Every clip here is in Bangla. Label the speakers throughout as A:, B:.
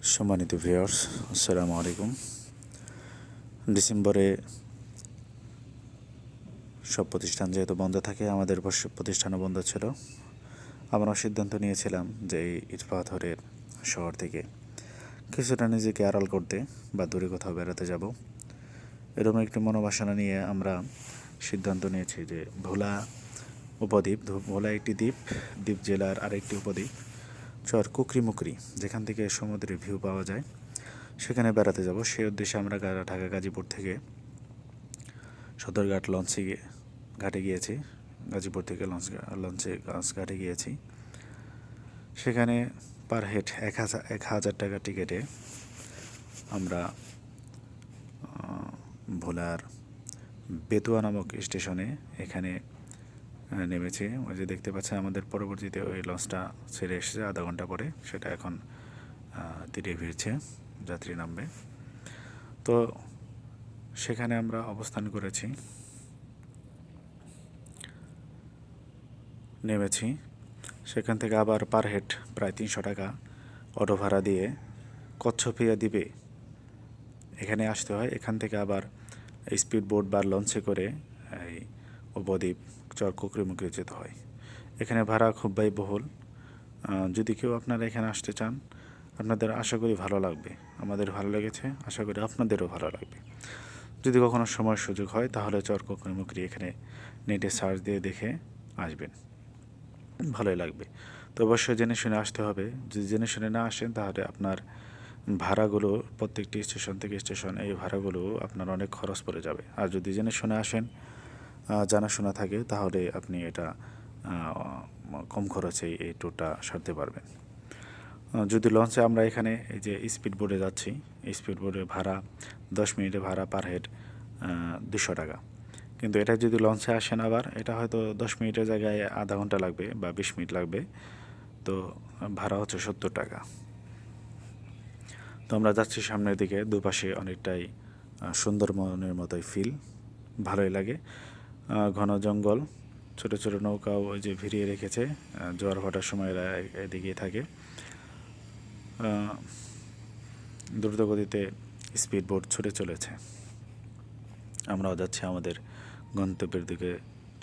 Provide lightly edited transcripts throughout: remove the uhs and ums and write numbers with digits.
A: সম্মানিত ভিউয়ার্স, আসসালামু আলাইকুম। ডিসেম্বরে সব প্রতিষ্ঠান যেহেতু বন্ধ থাকে, আমাদের প্রতিষ্ঠানও বন্ধ ছিল। আমরা সিদ্ধান্ত নিয়েছিলাম যে এই ইট পাথরের শহর থেকে কিছুটা নিজেকে আড়াল করতে বা দূরে কোথাও বেড়াতে যাব। এরকম একটি মনোবাসনা নিয়ে আমরা সিদ্ধান্ত নিয়েছি যে ভোলা উপদ্বীপ, ভোলা একটি দ্বীপ জেলার আরেকটি উপদ্বীপ চর কুকরিমুকরি, যেখান থেকে সমুদ্রের ভিউ পাওয়া যায়, সেখানে বেড়াতে যাব। সেই উদ্দেশ্যে আমরা ঢাকা গাজীপুর থেকে সদরঘাট ঘাটে গিয়েছি। গাজীপুর থেকে লঞ্চে ঘাটে গিয়েছি। সেখানে পার হেড 1,000 টাকা টিকিটে আমরা ভোলার বেতুয়া নামক স্টেশনে এখানে নেমেছি। ওই যে দেখতে পাচ্ছেন, আমাদের পরবর্তীতে ওই লঞ্চটা ছেড়ে এসেছে আধা ঘন্টা পরে। সেটা এখন তীরে ভিড়ছে, যাত্রী নামবে। তো সেখানে আমরা অবস্থান করেছি, নেমেছি। সেখান থেকে আবার পার হেড প্রায় 300 টাকা অটো ভাড়া দিয়ে কচ্ছপিয়া দ্বীপে এখানে আসতে হয়। এখান থেকে আবার স্পিড বোট বা লঞ্চে করে এই উপদ্বীপ চর কুকরিমুকরি যেতে হয়। এখানে ভাড়া খুব ব্যয়বহুল। যদি কেউ আপনারা এখানে আসতে চান, আপনাদের আশা করি ভালো লাগবে। আমাদের ভালো লেগেছে, আশা করি আপনাদেরও ভালো লাগবে। যদি কখনো সময় সুযোগ হয় তাহলে চর কুকরিমুকরি এখানে নেটে সার্চ দিয়ে দেখে আসবেন, ভালোই লাগবে। তো অবশ্যই জেনে শুনে আসতে হবে। যদি জেনে শুনে না আসেন তাহলে আপনার ভাড়াগুলো প্রত্যেকটি স্টেশন থেকে স্টেশন এই ভাড়াগুলো আপনার অনেক খরচ পড়ে যাবে। আর যদি জেনে শুনে আসেন, জানাশোনা থাকে, তাহলে আপনি এটা কম খরচে এই ট্যুরটা সারতে পারবেন। যদি লঞ্চে আমরা এখানে এই যে স্পিড বোটে যাচ্ছি, স্পিড বোটের ভাড়া 10 মিনিটে ভাড়া পার হেড 200 টাকা। কিন্তু এটা যদি লঞ্চে আসেন, আবার এটা হয়তো 10 মিনিটের জায়গায় আধা ঘন্টা লাগবে বা 20 মিনিট লাগবে। তো ভাড়া হচ্ছে 70 টাকা। তো আমরা যাচ্ছি সামনের দিকে, দুপাশে অনেকটাই সুন্দরবনের মতোই ফিল, ভালোই লাগে। ঘন জঙ্গল, ছোট ছোট নৌকাও ওই যে ভিড়িয়ে রেখেছে, জোয়ার ভাটার সময় এরা এদিকেই থাকে। দ্রুতগতিতে স্পিড বোট ছুটে চলেছে। আমরাও যাচ্ছি আমাদের গন্তব্যের দিকে,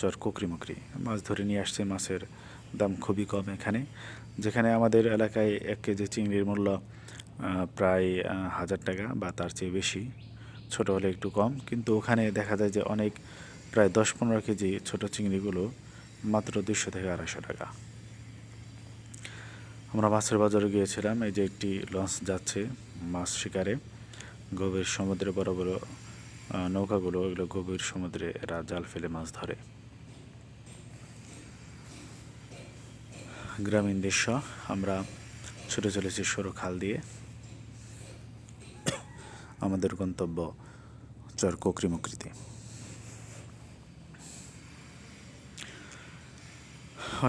A: চর কুকরিমুকরি। মাছ ধরে নিয়ে আসছে, মাছের দাম খুবই কম এখানে। যেখানে আমাদের এলাকায় 1 কেজি চিংড়ির মূল্য প্রায় 1,000 টাকা বা তার চেয়ে বেশি, ছোট হলে একটু কম। কিন্তু ওখানে দেখা যায় যে অনেক, প্রায় 10-15 কেজি ছোট চিংড়িগুলো মাত্র 200 থেকে 250 টাকা। আমরা মাছের বাজারে গিয়েছিলাম। এই যে একটি লঞ্চ যাচ্ছে মাছ শিকারে, গভীর সমুদ্রে বড় বড় নৌকাগুলো, এগুলো গভীর সমুদ্রে এরা জাল ফেলে মাছ ধরে। গ্রামীণ দৃশ্য। আমরা ছুটে চলেছি সরু খাল দিয়ে। আমাদের গন্তব্য চর কুকরিমুকরিতে।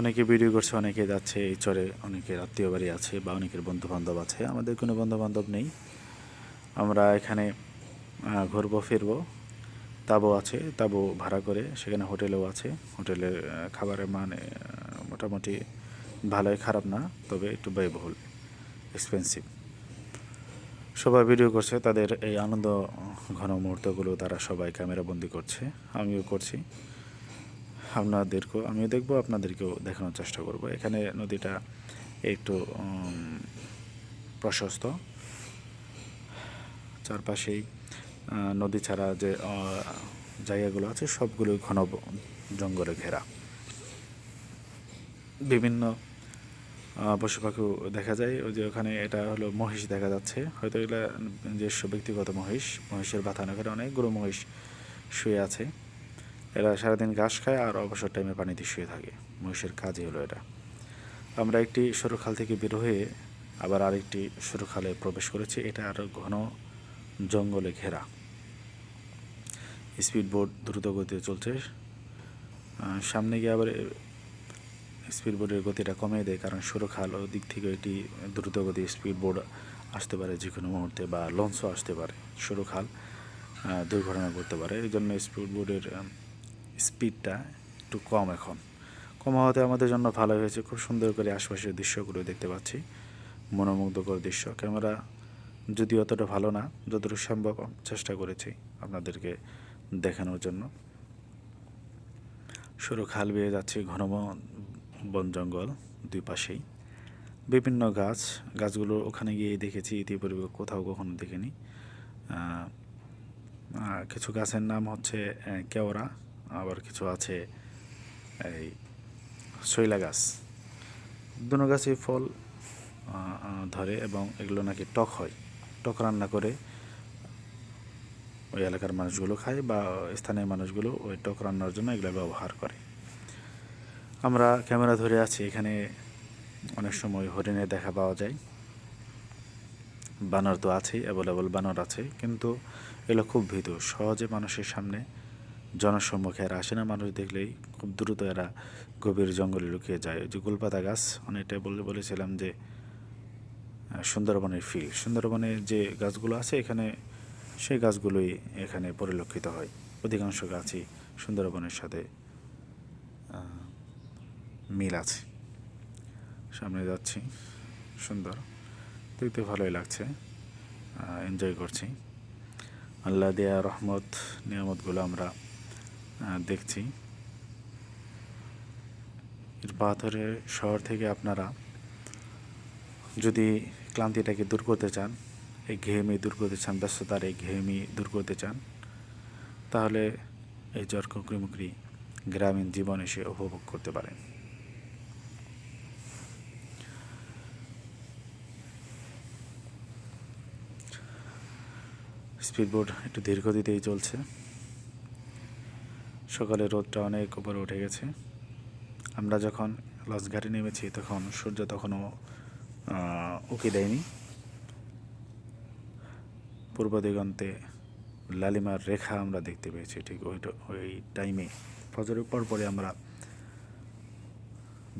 A: অনেকে ভিডিও করছে, অনেকে যাচ্ছে এই চরে, অনেকের আত্মীয় বাড়ি আছে বা অনেকের বন্ধুবান্ধব আছে। আমাদের কোনো বন্ধুবান্ধব নেই। আমরা এখানে ঘুরবো ফিরবো। তাবু আছে, তাবু ভাড়া করে, সেখানে হোটেলও আছে। হোটেলের খাবারের মান মোটামুটি ভালোই, খারাপ না, তবে একটু ব্যয়বহুল, এক্সপেন্সিভ। সবাই ভিডিও করছে তাদের এই আনন্দ ঘন মুহূর্তগুলো, তারা সবাই ক্যামেরা বন্দি করছে, আমিও করছি। আমিও দেখবো, আপনাদেরকেও দেখানোর চেষ্টা করব। এখানে নদীটা একটু প্রশস্ত, চারপাশেই নদী ছাড়া যে জায়গাগুলো আছে সবগুলো ঘন জঙ্গলে ঘেরা। বিভিন্ন পশু পাখি দেখা যায়। ওই যে ওখানে এটা হলো মহিষ দেখা যাচ্ছে, হয়তো এগুলা নিজস্ব ব্যক্তিগত মহিষের বাথানো করে অনেকগুলো মহিষ শুয়ে আছে। এরা সারাদিন ঘাস খায় আর অবসর টাইমে পানিতে শুয়ে থাকে। মহিষের কাজই হলো এটা। আমরা একটি সরু খাল থেকে বের হয়ে আবার আরেকটি সরু খালে প্রবেশ করেছি। এটা আরও ঘন জঙ্গলে ঘেরা। স্পিড বোট দ্রুত গতিতে চলছে। সামনে গিয়ে আবার স্পিড বোটের গতিটা কমিয়ে দেয়, কারণ সরু খাল, ও দিক থেকে এটি দ্রুতগতি স্পিড বোট আসতে পারে যে কোনো মুহূর্তে, বা লঞ্চও আসতে পারে। সরু খাল দুর্ঘটনা করতে পারে, এই জন্য স্পিড বোটের স্পিডটা একটু কম। এখন কম হওয়াতে আমাদের জন্য ভালো হয়েছে। খুব সুন্দর করে আশপাশের দৃশ্যগুলো দেখতে পাচ্ছি, মনোমুগ্ধকর দৃশ্য। ক্যামেরা যদিও অতটা ভালো না, যতটুকু সম্ভব চেষ্টা করেছি আপনাদেরকে দেখানোর জন্য। সরু খাল বেয়ে যাচ্ছি, ঘন বন জঙ্গল দুই পাশেই, বিভিন্ন গাছগুলো ওখানে গিয়ে দেখেছি, ইতিপূর্বে কোথাও কখনো দেখিনি। কিছু গাছের নাম হচ্ছে কেওড়া, আবার কিছু আছে এই শৈলা গাছ। দুনো গাছই ফল ধরে এবং এগুলো নাকি টক হয়, টক রান্না করে ওই এলাকার মানুষগুলো খায় বা স্থানীয় মানুষগুলো ওই টক রান্নার জন্য এগুলো ব্যবহার করে। আমরা ক্যামেরা ধরে আছি, এখানে অনেক সময় হরিণের দেখা পাওয়া যায়। বানর তো আছেই, অ্যাভেলেবল বানর আছে, কিন্তু এগুলো খুব ভীতু, সহজে মানুষের সামনে জনসম্মুখে এরা আসে না। মানুষ দেখলেই খুব দ্রুত এরা গভীর জঙ্গলে লুকিয়ে যায়। যে গোলপাতা গাছ অনেকটাই বলেছিলাম যে সুন্দরবনের ফিল, সুন্দরবনের যে গাছগুলো আছে এখানে, সেই গাছগুলোই এখানে পরিলক্ষিত হয়। অধিকাংশ গাছই সুন্দরবনের সাথে মিল আছে। সামনে যাচ্ছি, সুন্দর, দেখতে ভালোই লাগছে, এনজয় করছি। আল্লাহ দেয়া রহমত নিয়ামতগুলো আমরা দেখছি। পাথরের শহর থেকে আপনারা যদি ক্লান্তিটাকে দূর করতে চান, এই ঘেয়েমি দূর করতে চান, ব্যস্ততার এই ঘেয়েমি দূর করতে চান, তাহলে এই চরকুকরিমুকরি গ্রামীণ জীবন এসে উপভোগ করতে পারেন। স্পিডবোট একটু ধীর গতিতেই চলছে। সকালে রোদটা অনেক উপরে উঠে গেছে। আমরা যখন লঞ্চঘাটে নেমেছি তখন সূর্য তখনও উঁকি দেয়নি। পূর্ব দিগন্তে লালিমার রেখা আমরা দেখতে পেয়েছি। ঠিক ওই টাইমে ফজরের পরে আমরা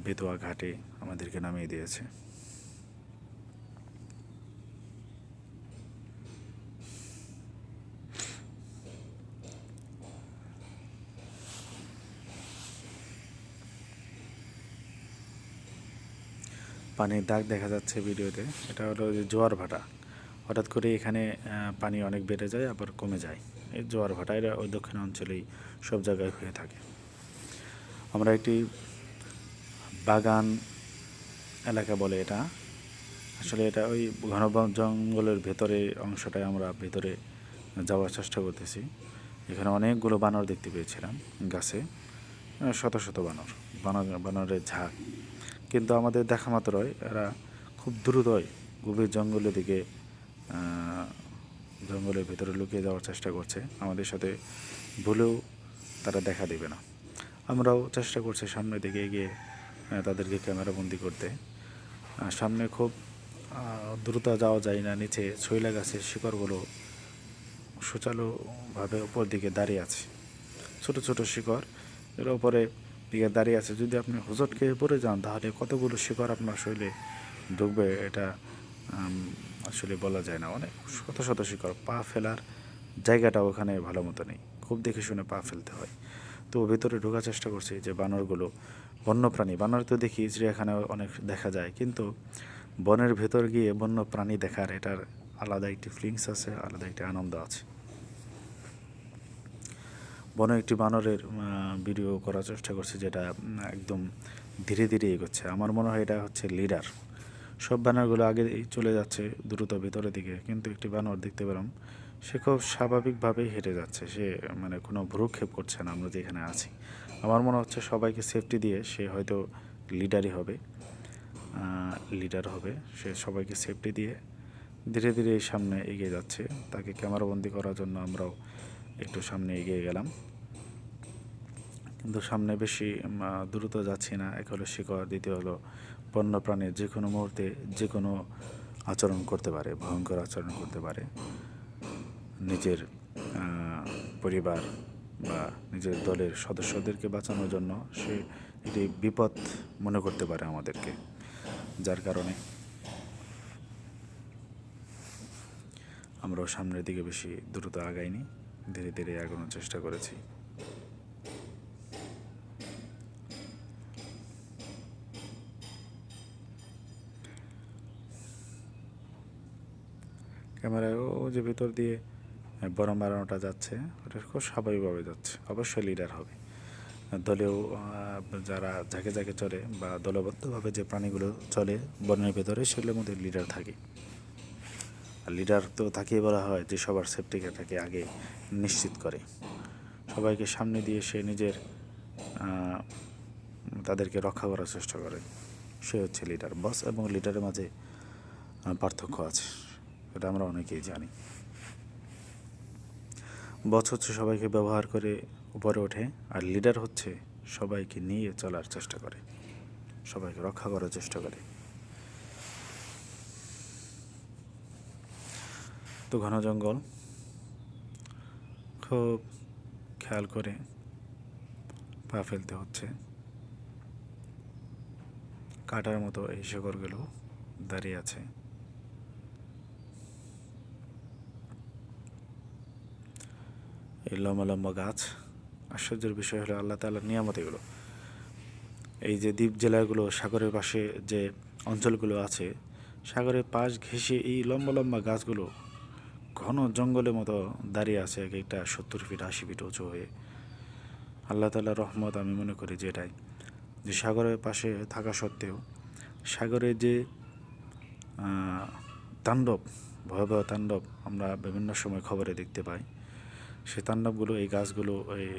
A: বেতোয়া ঘাটে আমাদেরকে নামিয়ে দিয়েছে। পানির দাগ দেখা যাচ্ছে ভিডিওতে, এটা হলো যে জোয়ার ভাটা। হঠাৎ করে এখানে পানি অনেক বেড়ে যায়, আবার কমে যায়। এই জোয়ার ভাটা এটা ওই দক্ষিণ অঞ্চলেই সব জায়গায় হয়ে থাকে। আমরা একটি বাগান এলাকা বলে এটা, আসলে এটা ওই ঘন জঙ্গলের ভেতরে অংশটায় আমরা ভেতরে যাওয়ার চেষ্টা করতেছি। এখানে অনেকগুলো বানর দেখতে পেয়েছিলাম গাছে, শত শত বানরের ঝাঁক। কিন্তু আমাদের দেখা মাত্রই এরা খুব দ্রুতই গভীর জঙ্গলের দিকে, জঙ্গলের ভেতরে লুকিয়ে যাওয়ার চেষ্টা করছে। আমাদের সাথে ভুলেও তারা দেখা দেবে না। আমরাও চেষ্টা করছি সামনের দিকে এগিয়ে তাদেরকে ক্যামেরাবন্দি করতে। সামনে খুব দ্রুত যাওয়া যায় না, নিচে শৈলা গাছের শিকড়গুলো সুচালুভাবে উপর দিকে দাঁড়িয়ে আছে, ছোট ছোট শিকড় এর উপরে দিকে দাঁড়িয়ে আছে। যদি আপনি হোঁচট খেয়ে পড়ে যান তাহলে কতগুলো শিকড় আপনার শরীরে ঢুকবে এটা আসলে বলা যায় না। অনেক শত শত শিকড়, পা ফেলার জায়গাটা ওখানে ভালো মতো নেই, খুব দেখে শুনে পা ফেলতে হয়। তো ভেতরে ঢোকার চেষ্টা করছি। যে বানরগুলো বন্যপ্রাণী, বানর তো দেখি চিড়িয়াখানায় অনেক দেখা যায়, কিন্তু বনের ভেতর গিয়ে বন্য প্রাণী দেখার এটার আলাদা একটি ফিলিংস আছে, আলাদা একটি আনন্দ আছে। বনে একটি বানরের ভিডিও করার চেষ্টা করছি, যেটা একদম ধীরে ধীরে এগোচ্ছে। আমার মনে হয় এটা হচ্ছে লিডার। সব বানরগুলো আগে চলে যাচ্ছে দ্রুত ভেতরের দিকে, কিন্তু একটি বানর দেখতে পেলাম সে খুব স্বাভাবিকভাবেই হেঁটে যাচ্ছে, সে মানে কোনো ভ্রুক্ষেপ করছে না। আমরা যেখানে আছি আমার মনে হচ্ছে সবাইকে সেফটি দিয়ে সে হয়তো লিডার হবে। সে সবাইকে সেফটি দিয়ে ধীরে ধীরে সামনে এগিয়ে যাচ্ছে। তাকে ক্যামেরাবন্দি করার জন্য আমরাও একটু সামনে এগিয়ে গেলাম, কিন্তু সামনে বেশি দ্রুত যাচ্ছি না। এক হলো শিকড়, দ্বিতীয় হলো বন্যপ্রাণী যে কোনো মুহূর্তে যে কোনো আচরণ করতে পারে, ভয়ঙ্কর আচরণ করতে পারে। নিজের পরিবার বা নিজের দলের সদস্যদেরকে বাঁচানোর জন্য সে এটি বিপদ মনে করতে পারে আমাদেরকে, যার কারণে আমরাও সামনের দিকে বেশি দ্রুত আগাইনি, ধীরে ধীরে আগানোর চেষ্টা করেছি। ক্যামেরায় ও যে ভিতর দিয়ে বরম বাড়ানোটা যাচ্ছে, ওটা খুব স্বাভাবিকভাবে যাচ্ছে। অবশ্যই লিডার হবে। দলীয় যারা ঝাঁকে ঝাঁকে চলে বা দলবদ্ধভাবে যে প্রাণীগুলো চলে বনের ভেতরে, সেগুলোর মধ্যে লিডার থাকে। আর লিডার তো তাকেই বলা হয় যে সবার সেফটিটাকে আগে নিশ্চিত করে, সবাইকে সামনে দিয়ে সে নিজের তাদেরকে রক্ষা করার চেষ্টা করে। সে হচ্ছে লিডার। বস এবং লিডারের মাঝে পার্থক্য আছে, এটা আমরা অনেকেই জানি। বস হচ্ছে সবাইকে ব্যবহার করে উপরে ওঠে, আর লিডার হচ্ছে সবাইকে নিয়ে চলার চেষ্টা করে, সবাইকে রক্ষা করার চেষ্টা করে। তো ঘন জঙ্গল, খুব খেয়াল করে পা ফেলতে হচ্ছে। কাটার মতো এই শিকড়গুলো দাঁড়িয়ে আছে। এই লম্বা লম্বা গাছ। আশ্চর্যের বিষয় হলো আল্লাহ তাআলার নিয়ামত এগুলো। এই যে দ্বীপ জেলাগুলো, সাগরের পাশে যে অঞ্চলগুলো আছে, সাগরের পাশ ঘেঁষে এই লম্বা লম্বা গাছগুলো ঘন জঙ্গলের মতো দাঁড়িয়ে আছে, এক একটা 70 ফিট 80 ফিট উঁচু হয়ে। আল্লাহ তাআলার রহমত আমি মনে করি যে এটাই, যে সাগরের পাশে থাকা সত্ত্বেও সাগরের যে তাণ্ডব, ভয়াবহ তাণ্ডব আমরা বিভিন্ন সময় খবরে দেখতে পাই, সেই তাণ্ডবগুলো এই গাছগুলো এই